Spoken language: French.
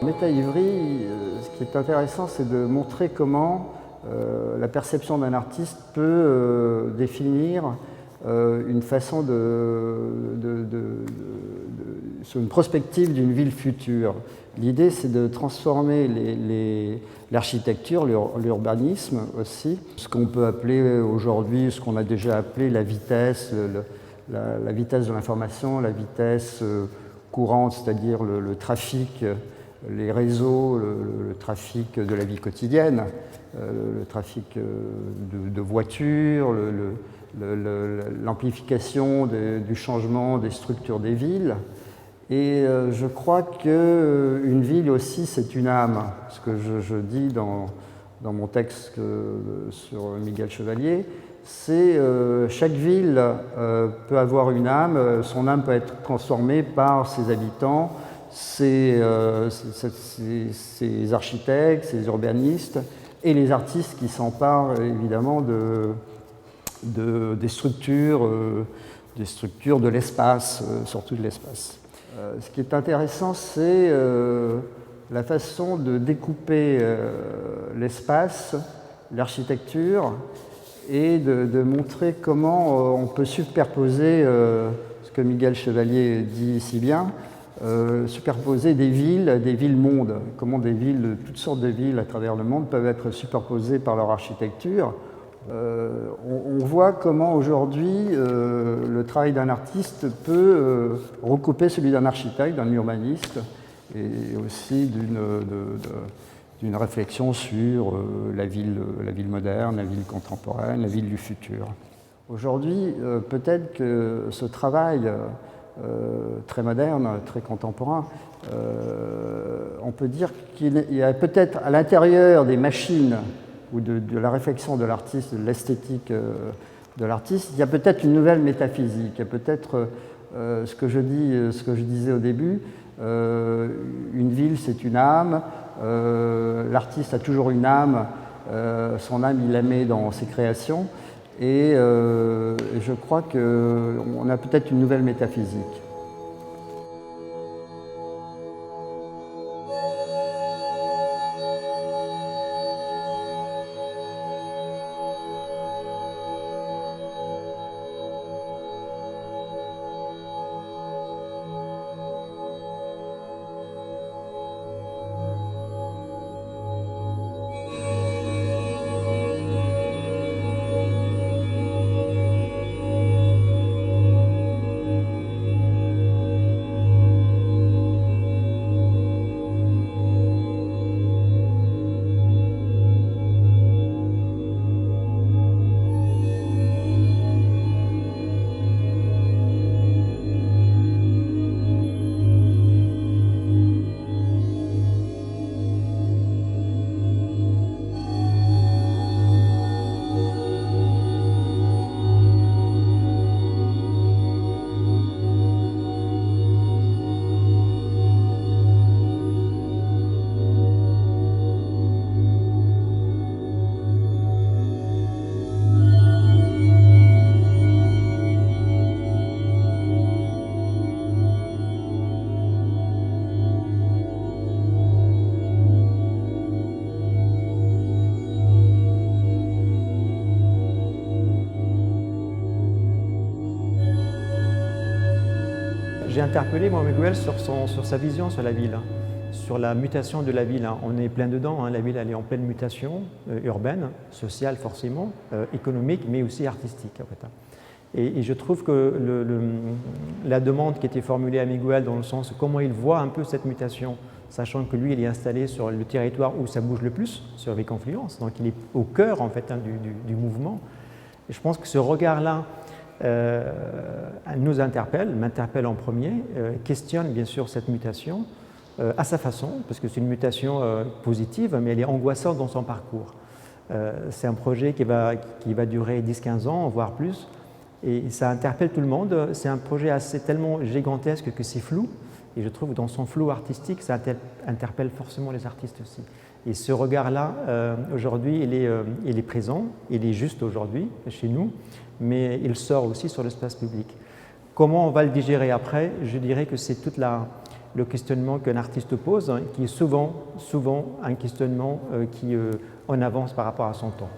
Méta-Ivry, ce qui est intéressant, c'est de montrer comment la perception d'un artiste peut définir une façon sur une prospective d'une ville future. L'idée, c'est de transformer l'architecture, l'urbanisme aussi, ce qu'on peut appeler aujourd'hui, ce qu'on a déjà appelé la vitesse, la vitesse de l'information, la vitesse courante, c'est-à-dire le trafic, les réseaux, le trafic de la vie quotidienne, le trafic de voitures, l'amplification du changement des structures des villes. Et je crois qu'une ville aussi, c'est une âme. Ce que je dis dans mon texte sur Miguel Chevalier, c'est chaque ville peut avoir une âme, son âme peut être transformée par ses habitants, ses architectes, ses urbanistes et les artistes qui s'emparent évidemment des structures de l'espace, surtout de l'espace. Ce qui est intéressant, c'est la façon de découper l'espace, l'architecture, et de montrer comment on peut superposer, ce que Miguel Chevalier dit si bien, superposer des villes-mondes, comment toutes sortes de villes à travers le monde peuvent être superposées par leur architecture. On voit comment aujourd'hui le travail d'un artiste peut recouper celui d'un architecte, d'un urbaniste, et aussi d'une réflexion sur la ville moderne, la ville contemporaine, la ville du futur. Aujourd'hui, peut-être que ce travail très moderne, très contemporain, on peut dire qu'il y a peut-être à l'intérieur des machines ou de la réflexion de l'artiste, de l'esthétique de l'artiste, il y a peut-être une nouvelle métaphysique, il y a peut-être ce que je disais au début, une ville c'est une âme, l'artiste a toujours une âme, son âme il la met dans ses créations, et je crois qu'on a peut-être une nouvelle métaphysique. J'ai interpellé moi Miguel sur sa vision sur la ville, sur la mutation de la ville. On est plein dedans, la ville elle est en pleine mutation urbaine, sociale forcément, économique, mais aussi artistique. En fait. Et je trouve que la demande qui était formulée à Miguel dans le sens comment il voit un peu cette mutation, sachant que lui il est installé sur le territoire où ça bouge le plus, sur les confluences, donc il est au cœur en fait, du mouvement. Et je pense que ce regard-là nous interpelle, m'interpelle en premier, questionne bien sûr cette mutation à sa façon, parce que c'est une mutation positive, mais elle est angoissante dans son parcours. C'est un projet qui va durer 10-15 ans, voire plus, et ça interpelle tout le monde. C'est un projet tellement gigantesque que c'est flou, et je trouve que dans son flou artistique, ça interpelle forcément les artistes aussi. Et ce regard-là, aujourd'hui, il est présent, il est juste aujourd'hui, chez nous, mais il sort aussi sur l'espace public. Comment on va le digérer après? Je dirais que c'est toute le questionnement qu'un artiste pose, hein, qui est souvent un questionnement qui en avance par rapport à son temps.